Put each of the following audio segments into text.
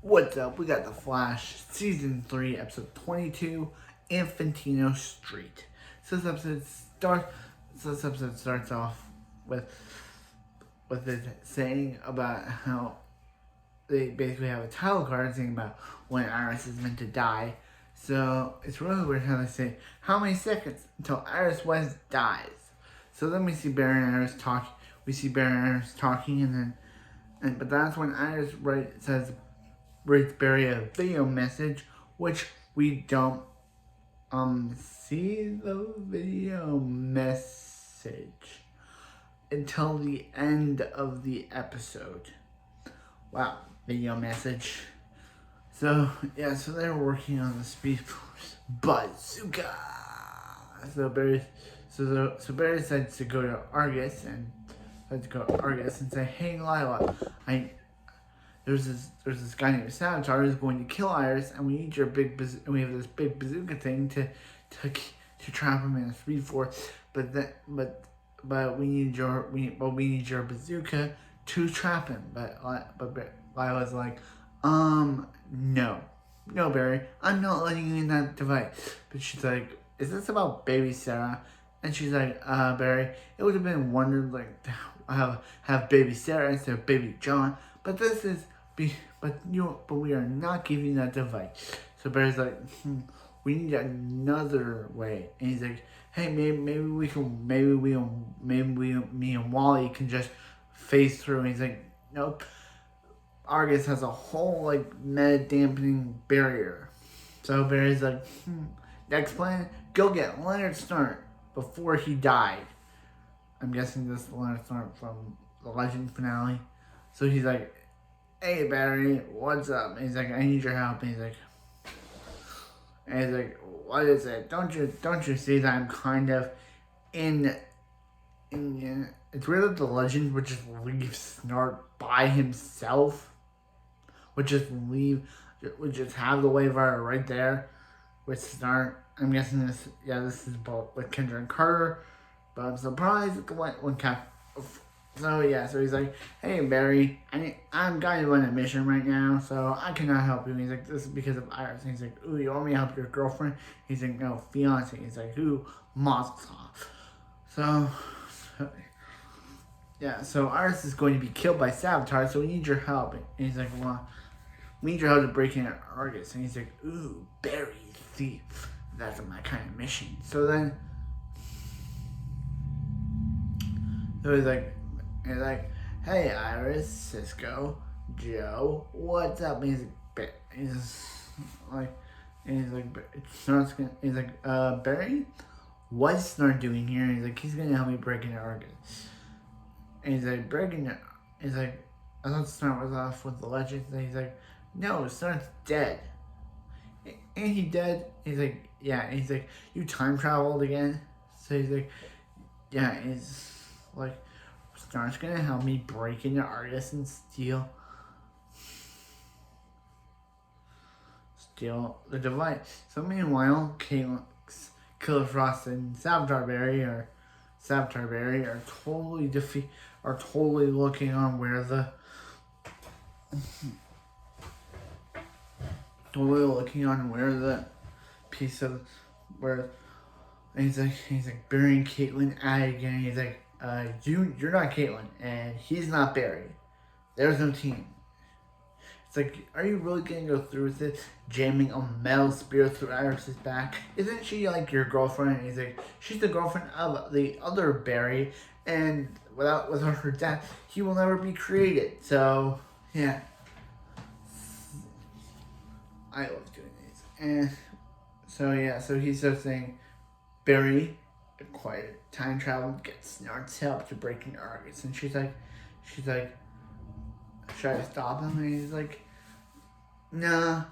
What's up? We got The Flash, Season 3, Episode 22, Infantino Street. So this episode starts off with it saying about how they basically have a title card saying about when Iris is meant to die. So it's really weird how they say how many seconds until Iris West dies. So then we see Barry and Iris talk. We see Barry and Iris talking, but that's when Iris writes Barry a video message, which we don't see the video message until the end of the episode. Wow, video message. So they're working on the Speed Force bazooka. So Barry decides to go to Argus and say, "Hey Lila, there's this guy named Savitar who's going to kill Iris, and we need your we have this big bazooka thing to trap him in a Speed Force, but we need your bazooka to trap him." But Lila's like, no, Barry, I'm not letting you in that device. But she's like, "Is this about baby Sarah?" And she's like, "Barry, it would have been wonderful to have baby Sarah instead of baby John, but we are not giving that device." So Barry's like, "We need another way." And he's like, "Hey, maybe me and Wally can just phase through." And he's like, "Nope. Argus has a whole meta dampening barrier." So Barry's like, "Next plan, go get Leonard Snart before he died." I'm guessing this is Leonard Snart from the Legend finale. So he's like, "Hey Barry, what's up?" And he's like, "I need your help." And he's like, "What is it? Don't you see that I'm kind of in it's weird that the Legend would just leave Snart by himself. Would just have the wave rider right there with Snart. I'm guessing this is both with Kendra and Carter, but I'm surprised at the one cap. So he's like, "Hey Barry, I'm kind of on a mission right now, so I cannot help you." And he's like, "This is because of Iris." And he's like, "Ooh, you want me to help your girlfriend?" He's like, "No, fiance." He's like, "Who? Mozart." So Iris is going to be killed by Savitar, so we need your help. And he's like, "Well, we need your help to break in at Argus." And he's like, "Ooh, Barry, thief. That's my kind of mission." So he's like, "Hey Iris, Cisco, Joe, what's up?" And he's like, "Barry, what's Snart doing here?" And he's like, "He's gonna help me break into Argus." And he's like, "I thought Snart was off with the Legends." And he's like, "No, Snart's dead." "Ain't he dead?" He's like, "Yeah." And he's like, "You time traveled again?" So he's like, "Yeah." And he's like, "Snart's gonna help me break into Argus and steal the device." So meanwhile, Killer Frost and Savitar Barry are totally looking on where the piece of where. And he's like Barry and Caitlin at it again. He's like, you're not Caitlin, and he's not Barry. There's no team." It's like, are you really gonna go through with it? Jamming a metal spear through Iris's back? Isn't she like your girlfriend? And he's like, "She's the girlfriend of the other Barry, and without her death, he will never be created." So yeah, I love doing these. And so he starts saying, "Barry acquired time travel to get Snart's help to break into Argus." And she's like, "Should I stop him?" And he's like, "Nah,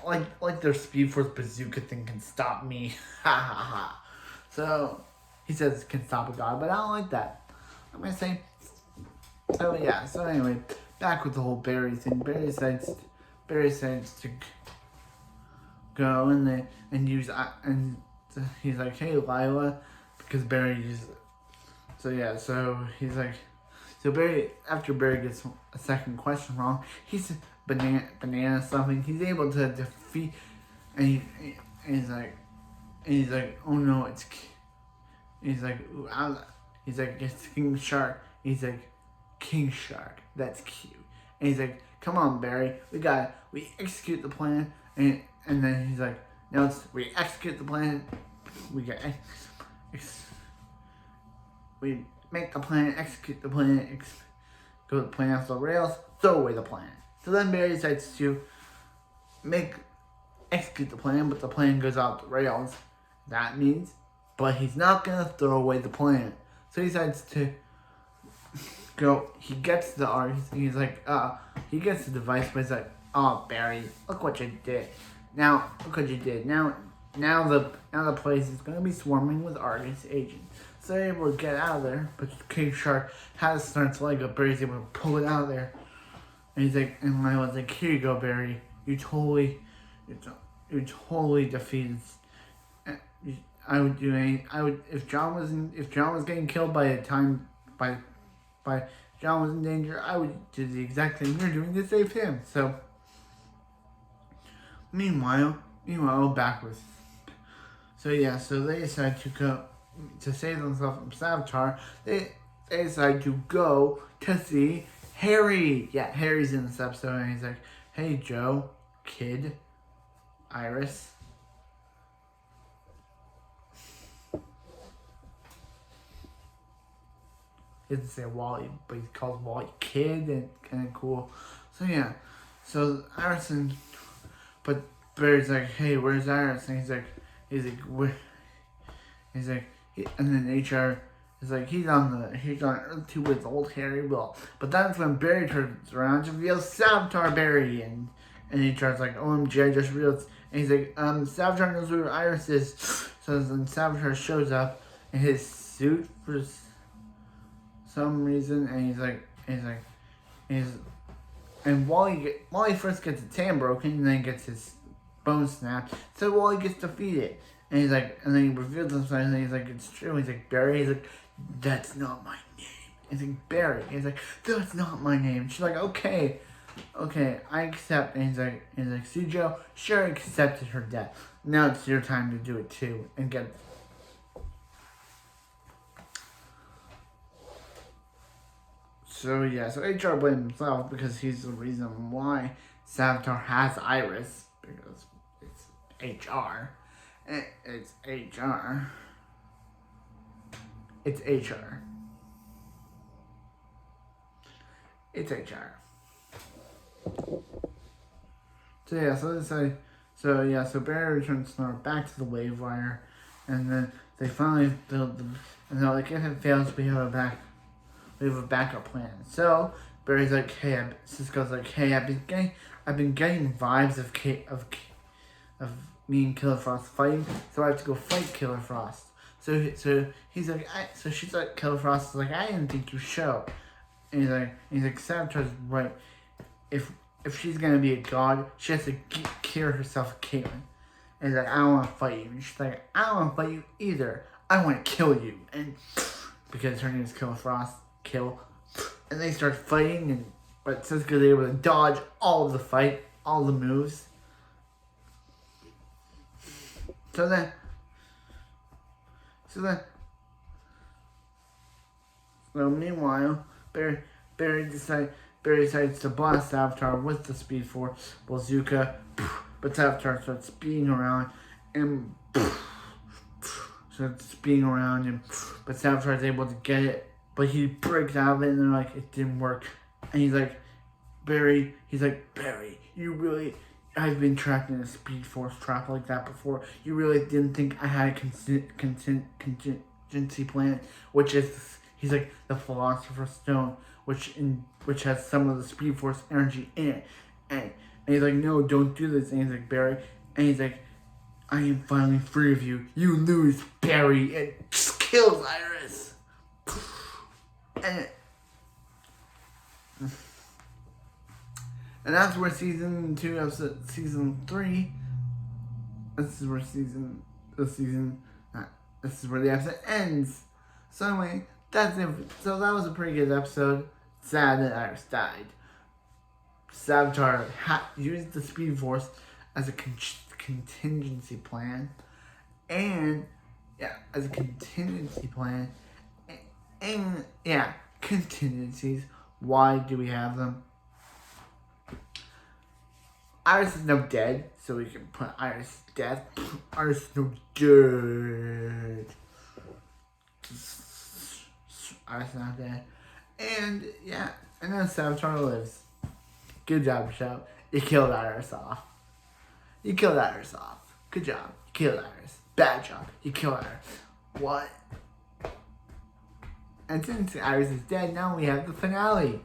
like their Speed Force bazooka thing can stop me." Ha ha ha. So he says can stop a god, but I don't like that. I'm gonna say. So anyway, back with the whole Barry thing. Barry decides to go and use and he's like, "Hey Lila," because Barry uses. So he's like, Barry, after Barry gets a second question wrong, banana stuffing. He's able to defeat, and he's like, oh no, he's like, ooh, he's like, it's King Shark. He's like, King Shark. That's cute. And he's like, come on, Barry, we execute the plan, and then he's like, no, we execute the plan, we make the plan, execute the plan, go the plan off the rails, throw away the plan. So then Barry decides to execute the plan, but the plan goes off the rails. That means, but he's not gonna throw away the plan. So he decides to go. He gets the art. He's like, he gets the device, but he's like, oh, Barry, look what you did. Now the place is gonna be swarming with Argus agents. So they're able to get out of there, but King Shark has Snart's leg up. Barry's able to pull it out of there, and he's like, and Lila's like, here you go, Barry. You totally defeated. I would if John was getting killed by John was in danger, I would do the exact thing you're doing to save him. So meanwhile backwards. So they decide to go to save themselves from Savitar. They decide to go to see Harry. Yeah, Harry's in this episode, and he's like, hey Joe, Kid, Iris. He doesn't say Wally, but he calls Wally Kid, and kind of cool. So Iris but Barry's like, hey, where's Iris? And where? And then HR is like, he's on Earth 2 with old Harry Will. But that's when Barry turns around to reveal Savitar Barry, and HR's like, OMG, I just realized. And he's like, Savitar knows where Iris is. So then Savitar shows up in his suit for some reason, and Wally first gets his hand broken, and then gets his bone snapped. So Wally gets defeated, and and then he reveals himself, and he's like, it's true. He's like, Barry. He's like, that's not my name. He's like, Barry. He's like, that's not my name. She's like, okay, I accept. And he's like, see Joe, sure, I accepted her death. Now it's your time to do it too, and get. So HR blames himself because he's the reason why Savitar has Iris, because it's HR. It's HR. It's HR. It's HR. So Barry returns Snart back to the wave wire, and then they finally build them, and they're like, if it fails, we have a backup plan. So Barry's like, Cisco's like, hey, I've been getting vibes of me and Killer Frost fighting, so I have to go fight Killer Frost. So he's like, so she's like, Killer Frost is like, I didn't think you show. And he's like, Savitar's right. If she's gonna be a god, she has to cure herself with Caitlyn. And he's like, I don't want to fight you. And she's like, I don't want to fight you either. I want to kill you. And because her name is Killer Frost. And they start fighting, but Cisco's able to dodge all of the fight, all the moves. So meanwhile, Barry decides to blast Savitar with the Speed Force bazooka, but Savitar starts speeding around, but Savitar is able to get it. But he breaks out of it, and they're like, it didn't work. And he's like, Barry, you really, I've been trapped in a Speed Force trap like that before. You really didn't think I had a contingency plan, which is, he's like, the Philosopher's Stone, which has some of the Speed Force energy in it. And he's like, no, don't do this. And he's like, Barry, and he's like, I am finally free of you. You lose, Barry. And just kills Iris. And that's where season 2 of season 3. This is where the episode ends. So anyway, that's it. So that was a pretty good episode. Sad that Iris died. Savitar used the Speed Force as a contingency plan. And, yeah, as a contingency plan. And, yeah, contingencies. Why do we have them? Iris is now dead, so we can put Iris death. Iris is now dead. Iris is now dead. And, yeah, and then Savitar lives. Good job, Show. You killed Iris off. You killed Iris off. Good job. You killed Iris. Bad job. You killed Iris. What? And since Iris is dead, now we have the finale.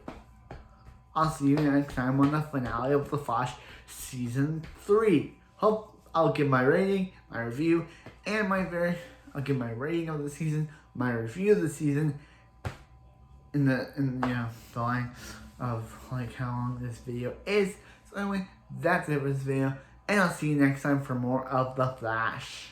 I'll see you next time on the finale of The Flash Season 3. Hope I'll give my rating, my review, and I'll give my rating of the season, my review of the season, in the line of like how long this video is. So anyway, that's it for this video, and I'll see you next time for more of The Flash.